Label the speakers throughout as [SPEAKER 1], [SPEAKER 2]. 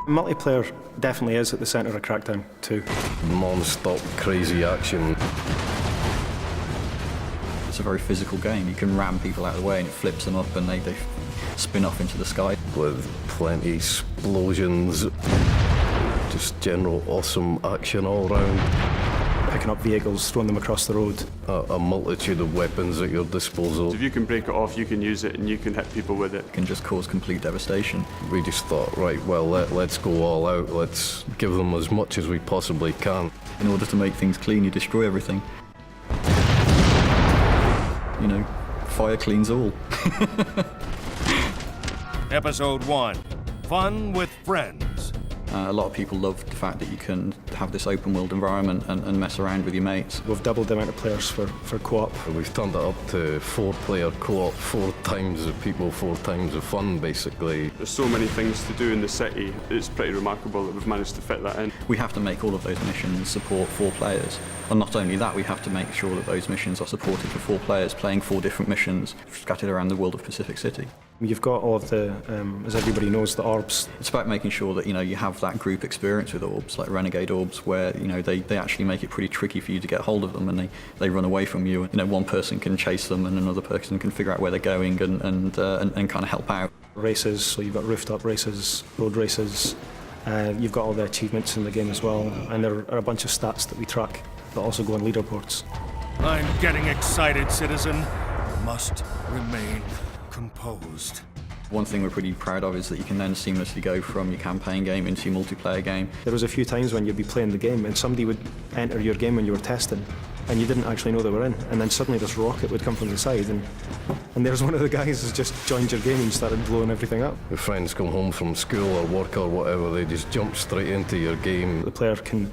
[SPEAKER 1] Multiplayer definitely is at the centre of Crackdown 2.
[SPEAKER 2] Non-stop crazy action.
[SPEAKER 3] It's a very physical game. You can ram people out of the way and it flips them up and they spin off into the sky.
[SPEAKER 2] With plenty explosions. Just general awesome action all round.
[SPEAKER 1] Picking up vehicles, throwing them across the road.
[SPEAKER 2] A multitude of weapons at your disposal.
[SPEAKER 4] If you can break it off, you can use it and you can hit people with it.
[SPEAKER 3] It can just cause complete devastation.
[SPEAKER 2] We just thought, right, well, let's go all out. Let's give them as much as we possibly can.
[SPEAKER 3] In order to make things clean, you destroy everything. You know, fire cleans all.
[SPEAKER 5] Episode 1, Fun with Friends.
[SPEAKER 3] A lot of people love the fact that you can have this open world environment and mess around with your mates.
[SPEAKER 1] We've doubled the amount of players for co-op.
[SPEAKER 2] We've turned it up to 4-player co-op, 4 times the people, 4 times the fun, basically.
[SPEAKER 4] There's so many things to do in the city, it's pretty remarkable that we've managed to fit that in.
[SPEAKER 3] We have to make all of those missions support 4 players. And not only that, we have to make sure that those missions are supported for 4 players, playing 4 different missions scattered around the world of Pacific City.
[SPEAKER 1] You've got all of the, as everybody knows, the orbs.
[SPEAKER 3] It's about making sure that, you know, you have that group experience with orbs, like renegade orbs, where, you know, they actually make it pretty tricky for you to get hold of them and they run away from you. You know, one person can chase them and another person can figure out where they're going and kind of help out.
[SPEAKER 1] Races, so you've got rooftop races, road races. You've got all the achievements in the game as well, and there are a bunch of stats that we track that also go on leaderboards.
[SPEAKER 5] I'm getting excited, citizen. Must remain composed.
[SPEAKER 3] One thing we're pretty proud of is that you can then seamlessly go from your campaign game into your multiplayer game.
[SPEAKER 1] There was a few times when you'd be playing the game and somebody would enter your game when you were testing and you didn't actually know they were in, and then suddenly this rocket would come from the side and there's one of the guys who's just joined your game and started blowing everything up.
[SPEAKER 2] Your friends come home from school or work or whatever, they just jump straight into your game.
[SPEAKER 1] The player can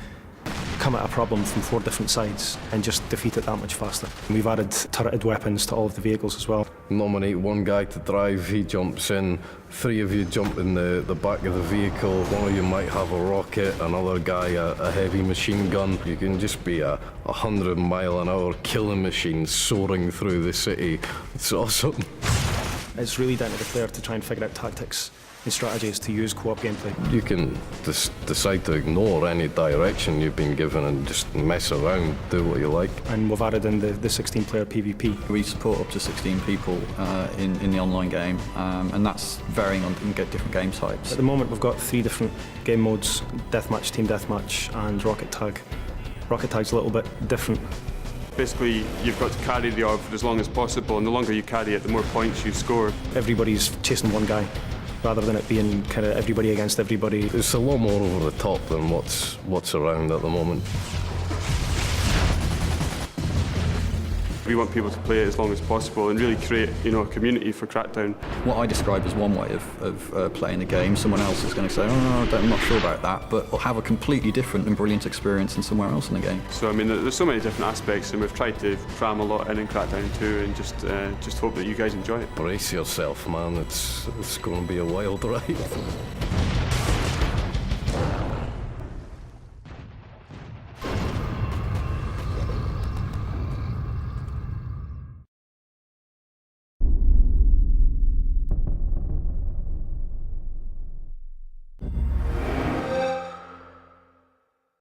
[SPEAKER 1] come at a problem from 4 different sides and just defeat it that much faster. We've added turreted weapons to all of the vehicles as well.
[SPEAKER 2] Nominate one guy to drive, he jumps in, 3 of you jump in the back of the vehicle, one of you might have a rocket, another guy a heavy machine gun. You can just be a 100-mile-an-hour killing machine soaring through the city. It's awesome.
[SPEAKER 1] It's really down to the player to try and figure out tactics and strategies to use co-op gameplay.
[SPEAKER 2] You can decide to ignore any direction you've been given and just mess around, do what you like.
[SPEAKER 1] And we've added in the 16-player PvP.
[SPEAKER 3] We support up to 16 people in the online game, and that's varying on different game types.
[SPEAKER 1] At the moment we've got 3 different game modes: Deathmatch, Team Deathmatch and Rocket Tag. Rocket Tag's a little bit different.
[SPEAKER 4] Basically, you've got to carry the orb for as long as possible, and the longer you carry it, the more points you score.
[SPEAKER 1] Everybody's chasing one guy, rather than it being kind of everybody against everybody.
[SPEAKER 2] It's a lot more over the top than what's around at the moment.
[SPEAKER 4] We want people to play it as long as possible and really create, you know, a community for Crackdown.
[SPEAKER 3] What I describe as one way of playing the game, someone else is going to say, oh, I'm not sure about that, but will have a completely different and brilliant experience than somewhere else in the game.
[SPEAKER 4] So, I mean, there's so many different aspects, and we've tried to cram a lot in Crackdown 2 and just hope that you guys enjoy it.
[SPEAKER 2] Brace yourself, man, it's going to be a wild ride.